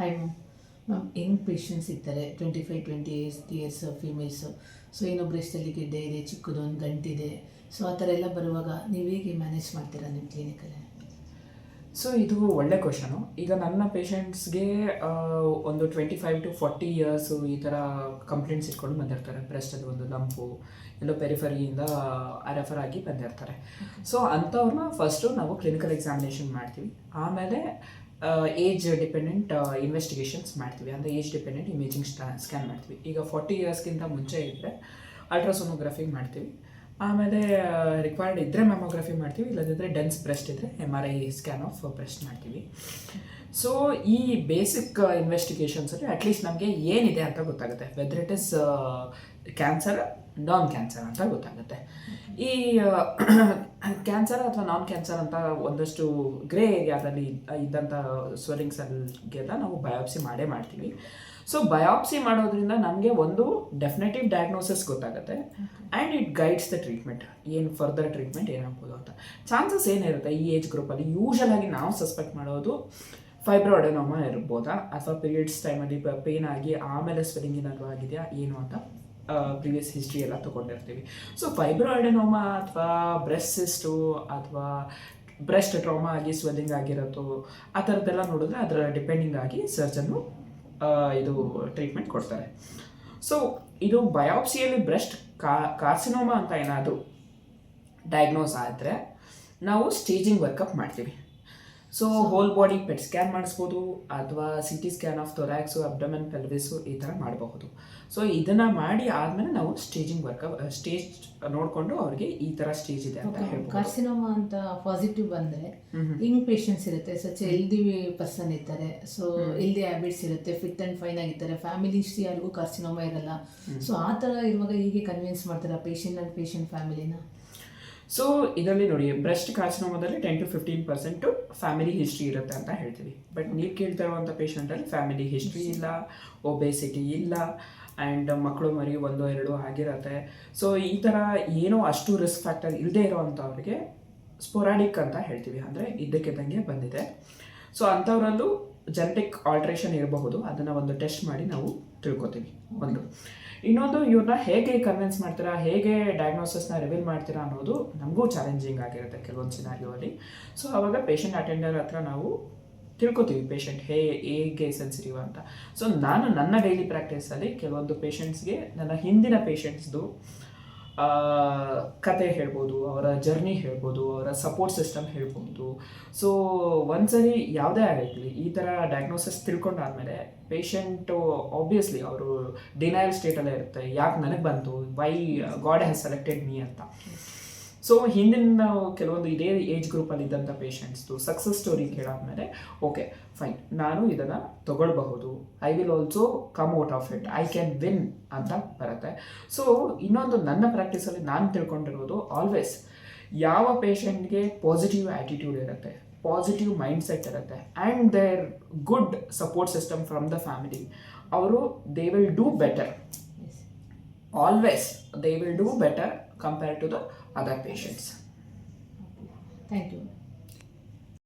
Hi ma'am. Ma'am, Young patients ಇರ್ತಾರೆ, 25-28 years females. So ಏನೋ ಬ್ರೆಸ್ಟಲ್ಲಿ ಗೆಡ್ಡೆ ಇದೆ, ಚಿಕ್ಕದು ಒಂದು ಗಂಟಿದೆ. ಸೊ ಆ ಥರ ಎಲ್ಲ ಬರುವಾಗ ನೀವು ಹೇಗೆ ಮ್ಯಾನೇಜ್ ಮಾಡ್ತೀರಾ ನಿಮ್ಮ ಕ್ಲಿನಿಕಲ್ಲಿ? ಸೊ ಇದು ಒಳ್ಳೆ ಕ್ವಶನು. ಈಗ ನನ್ನ ಪೇಷಂಟ್ಸ್ಗೆ ಒಂದು 25-40 ಇಯರ್ಸು ಈ ಥರ ಕಂಪ್ಲೇಂಟ್ಸ್ ಇಟ್ಕೊಂಡು ಬಂದಿರ್ತಾರೆ. ಬ್ರೆಸ್ಟಲ್ಲಿ ಒಂದು ಲಂಪು ಎಲ್ಲೋ ಪೆರಿಫರಿಯಿಂದ ರೆಫರ್ ಆಗಿ ಬಂದಿರ್ತಾರೆ. ಸೊ ಅಂಥವ್ರನ್ನ ಫಸ್ಟು ನಾವು ಕ್ಲಿನಿಕಲ್ ಎಕ್ಸಾಮಿನೇಷನ್ ಮಾಡ್ತೀವಿ. ಆಮೇಲೆ ಏಜ್ ಡಿಪೆಂಡೆಂಟ್ ಇನ್ವೆಸ್ಟಿಗೇಷನ್ಸ್ ಮಾಡ್ತೀವಿ. ಅಂದರೆ ಏಜ್ ಡಿಪೆಂಡೆಂಟ್ ಇಮೇಜಿಂಗ್ ಸ್ಕ್ಯಾನ್ ಮಾಡ್ತೀವಿ. ಈಗ 40 ಇಯರ್ಸ್ಗಿಂತ ಮುಂಚೆ ಇದ್ದರೆ ಅಲ್ಟ್ರಾಸೋನೋಗ್ರಫಿ ಮಾಡ್ತೀವಿ. ಆಮೇಲೆ ರಿಕ್ವೈರ್ಡ್ ಇದ್ದರೆ ಮ್ಯಾಮೋಗ್ರಫಿ ಮಾಡ್ತೀವಿ, ಇಲ್ಲದಿದ್ದರೆ ಡೆನ್ಸ್ ಬ್ರೆಸ್ಟ್ ಇದ್ದರೆ MRI ಸ್ಕ್ಯಾನ್ ಆಫ್ ಬ್ರೆಸ್ಟ್ ಮಾಡ್ತೀವಿ. ಸೊ ಈ ಬೇಸಿಕ್ ಇನ್ವೆಸ್ಟಿಗೇಷನ್ಸಲ್ಲಿ ಅಟ್ಲೀಸ್ಟ್ ನಮಗೆ ಏನಿದೆ ಅಂತ ಗೊತ್ತಾಗುತ್ತೆ. Whether it is cancer, non cancer ಅಂತ ಗೊತ್ತಾಗುತ್ತೆ. ಈ ಕ್ಯಾನ್ಸರ್ ಅಥವಾ ನಾನ್ ಕ್ಯಾನ್ಸರ್ ಅಂತ ಒಂದಷ್ಟು ಗ್ರೇ ಏರಿಯಾದಲ್ಲಿ ಇದ್ದಂಥ ಸ್ವೆಲ್ಲಿಂಗ್ಸಲ್ಲಿಗೆಲ್ಲ ನಾವು ಬಯಾಪ್ಸಿ ಮಾಡೇ ಮಾಡ್ತೀವಿ. ಸೊ ಬಯಾಪ್ಸಿ ಮಾಡೋದ್ರಿಂದ ನಮಗೆ ಒಂದು ಡೆಫಿನೆಟಿವ್ ಡಯಾಗ್ನೋಸಿಸ್ ಗೊತ್ತಾಗುತ್ತೆ and it guides the treatment, ಏನು ಫರ್ದರ್ ಟ್ರೀಟ್ಮೆಂಟ್ ಏನಾಗ್ಬೋದು ಅಂತ. ಚಾನ್ಸಸ್ ಏನಿರುತ್ತೆ ಈ ಏಜ್ ಗ್ರೂಪಲ್ಲಿ? ಯೂಶಲಾಗಿ ನಾವು ಸಸ್ಪೆಕ್ಟ್ ಮಾಡೋದು ಫೈಬ್ರೋಅಡೆನೋಮಾ ಇರ್ಬೋದಾ, ಅಥವಾ ಪೀರಿಯಡ್ಸ್ ಟೈಮಲ್ಲಿ ಪೇನ್ ಆಗಿ ಆಮೇಲೆ ಸ್ವೆಲ್ಲಿಂಗ್ ಏನಾದರೂ ಆಗಿದೆಯಾ ಏನು ಅಂತ ಪ್ರಿವಿಯಸ್ ಹಿಸ್ಟ್ರಿ ಎಲ್ಲ ತೊಗೊಂಡಿರ್ತೀವಿ. ಸೊ ಫೈಬ್ರೋಅಡೆನೋಮಾ ಅಥವಾ ಬ್ರೆಸ್ಟ್ ಸಿಸ್ಟು ಅಥವಾ ಬ್ರೆಸ್ಟ್ ಟ್ರಾಮಾ ಆಗಿ ಸ್ವೆಲ್ಲಿಂಗ್ ಆಗಿರೋದು ಆ ಥರದ್ದೆಲ್ಲ ನೋಡಿದ್ರೆ ಅದರ ಡಿಪೆಂಡಿಂಗ್ ಆಗಿ ಸರ್ಜನ್ನು ಇದು ಟ್ರೀಟ್ಮೆಂಟ್ ಕೊಡ್ತಾರೆ. ಸೊ ಇದು ಬಯಾಪ್ಸಿಯಲ್ಲಿ ಬ್ರೆಸ್ಟ್ ಕಾರ್ಸಿನೋಮಾ ಅಂತ ಏನಾದರೂ ಡಯಾಗ್ನೋಸ್ ಆದರೆ ನಾವು ಸ್ಟೇಜಿಂಗ್ ವರ್ಕಪ್ ಮಾಡ್ತೀವಿ. So whole body pet scan ಮಾಡಿಸ್ಬೋದು, ಅಥವಾ CT ಸ್ಕ್ಯಾನ್ ಆಫ್ ಥೊರ್ಯಾಕ್ಸು, ಅಬ್ಡಮನ್, ಪೆಲ್ವಿಸು ಈ ಥರ ಮಾಡಬಹುದು. ಸೊ ಇದನ್ನು ಮಾಡಿ ಆದಮೇಲೆ ನಾವು ಸ್ಟೇಜಿಂಗ್ ಸ್ಟೇಜ್ ನೋಡಿಕೊಂಡು ಅವ್ರಿಗೆ ಈ ಥರ ಸ್ಟೇಜ್ ಇದೆ ಅಂತ ಹೇಳ್ಬೋದು. ಕಾರ್ಸಿನೋಮಾ ಅಂತ ಪಾಸಿಟಿವ್ ಬಂದರೆ ಯಂಗ್ ಪೇಷಂಟ್ಸ್ ಇರುತ್ತೆ, ಸಚ್ ಹೆಲ್ದಿ ಪರ್ಸನ್ ಇರ್ತಾರೆ, ಸೊ ಹೆಲ್ದಿ ಹ್ಯಾಬಿಟ್ಸ್ ಇರುತ್ತೆ, ಫಿಟ್ ಆ್ಯಂಡ್ ಫೈನ್ ಆಗಿರ್ತಾರೆ, ಫ್ಯಾಮಿಲಿ ಹಿಸ್ಟ್ರಿ ಯಾರಿಗೂ ಕಾರ್ಸಿನೋಮಾ ಇರಲ್ಲ. ಸೊ ಆ ಥರ ಇರುವಾಗ ಹೀಗೆ ಕನ್ವಿನ್ಸ್ ಮಾಡ್ತಾರೆ ಪೇಷಂಟ್ ಆ್ಯಂಡ್ ಪೇಷಂಟ್ ಫ್ಯಾಮಿಲಿನ? ಸೊ ಇದರಲ್ಲಿ ನೋಡಿ, ಬ್ರೆಸ್ಟ್ ಕಾರ್ಸಿನೋಮಾದಲ್ಲಿ 10-15% ಫ್ಯಾಮಿಲಿ ಹಿಸ್ಟ್ರಿ ಇರುತ್ತೆ ಅಂತ ಹೇಳ್ತೀವಿ. ಬಟ್ ನೀವು ಕೇಳ್ತಾ ಇರುವಂಥ ಪೇಷಂಟಲ್ಲಿ ಫ್ಯಾಮಿಲಿ ಹಿಸ್ಟ್ರಿ ಇಲ್ಲ, ಒಬೇಸಿಟಿ ಇಲ್ಲ, ಆ್ಯಂಡ್ ಮಕ್ಕಳು ಮರಿ 1-2 ಆಗಿರುತ್ತೆ. ಸೊ ಈ ಥರ ಏನೋ ಅಷ್ಟು ರಿಸ್ಕ್ ಫ್ಯಾಕ್ಟರ್ ಇಲ್ಲದೆ ಇರೋವಂಥವ್ರಿಗೆ ಸ್ಪೊರಾಡಿಕ್ ಅಂತ ಹೇಳ್ತೀವಿ, ಅಂದರೆ ಇದ್ದಕ್ಕಿದ್ದಂಗೆ ಬಂದಿದೆ. ಸೊ ಅಂಥವರಲ್ಲೂ ಜೆನೆಟಿಕ್ ಆಲ್ಟ್ರೇಷನ್ ಇರಬಹುದು, ಅದನ್ನು ಒಂದು ಟೆಸ್ಟ್ ಮಾಡಿ ನಾವು ತಿಳ್ಕೊತೀವಿ. ಒಂದು ಇನ್ನೊಂದು, ಇವ್ರನ್ನ ಹೇಗೆ ಕನ್ವಿನ್ಸ್ ಮಾಡ್ತೀರಾ, ಹೇಗೆ ಡಯಾಗ್ನೋಸಿಸ್ನ ರಿವೀಲ್ ಮಾಡ್ತೀರಾ ಅನ್ನೋದು ನಮಗೂ ಚಾಲೆಂಜಿಂಗ್ ಆಗಿರುತ್ತೆ ಕೆಲವೊಂದು ಸಿನಾರಿಯೋಲ್ಲಿ. ಸೊ ಆವಾಗ ಪೇಷಂಟ್ ಅಟೆಂಡರ್ ಹತ್ರ ನಾವು ತಿಳ್ಕೊತೀವಿ ಪೇಷಂಟ್ ಹೇಗೆ ಸೆನ್ಸಿಟಿವ್ ಅಂತ. ಸೊ ನಾನು ನನ್ನ ಡೈಲಿ ಪ್ರಾಕ್ಟೀಸಲ್ಲಿ ಕೆಲವೊಂದು ಪೇಷಂಟ್ಸ್ಗೆ ನನ್ನ ಹಿಂದಿನ ಪೇಷಂಟ್ಸ್ದು ಕತೆ ಹೇಳ್ಬೋದು, ಅವರ ಜರ್ನಿ ಹೇಳ್ಬೋದು, ಅವರ ಸಪೋರ್ಟ್ ಸಿಸ್ಟಮ್ ಹೇಳ್ಬೋದು. ಸೊ ಒಂದ್ಸರಿ ಯಾವುದೇ ಆಗಿರಲಿ ಈ ಥರ ಡಯಾಗ್ನೋಸಿಸ್ ತಿಳ್ಕೊಂಡಾದ್ಮೇಲೆ ಪೇಷಂಟು ಆಬ್ವಿಯಸ್ಲಿ ಅವರು ಡಿನಯಲ್ ಸ್ಟೇಟಲ್ಲೇ ಇರುತ್ತೆ, ಯಾಕೆ ನನಗೆ ಬಂತು, Y god has selected me ಅಂತ. ಸೊ ಹಿಂದಿನ ಕೆಲವೊಂದು ಇದೇ ಏಜ್ ಗ್ರೂಪಲ್ಲಿ ಇದ್ದಂಥ ಪೇಷಂಟ್ಸ್ದು ಸಕ್ಸಸ್ ಸ್ಟೋರಿ ಕೇಳಾದ್ಮೇಲೆ ಓಕೆ ಫೈನ್, ನಾನು ಇದನ್ನು ತಗೊಳ್ಬಹುದು, I will also come out of it, I can win ಅಂತ ಬರುತ್ತೆ. ಸೊ ಇನ್ನೊಂದು ನನ್ನ ಪ್ರಾಕ್ಟೀಸಲ್ಲಿ ನಾನು ತಿಳ್ಕೊಂಡಿರೋದು, ಆಲ್ವೇಸ್ ಯಾವ ಪೇಷಂಟ್ಗೆ ಪಾಸಿಟಿವ್ ಆ್ಯಟಿಟ್ಯೂಡ್ ಇರುತ್ತೆ, ಪಾಸಿಟಿವ್ ಮೈಂಡ್ ಸೆಟ್ ಇರುತ್ತೆ, and there good support system from the family, ಅವರು they will do better. Always they will do better compared to the other patients. Thank you.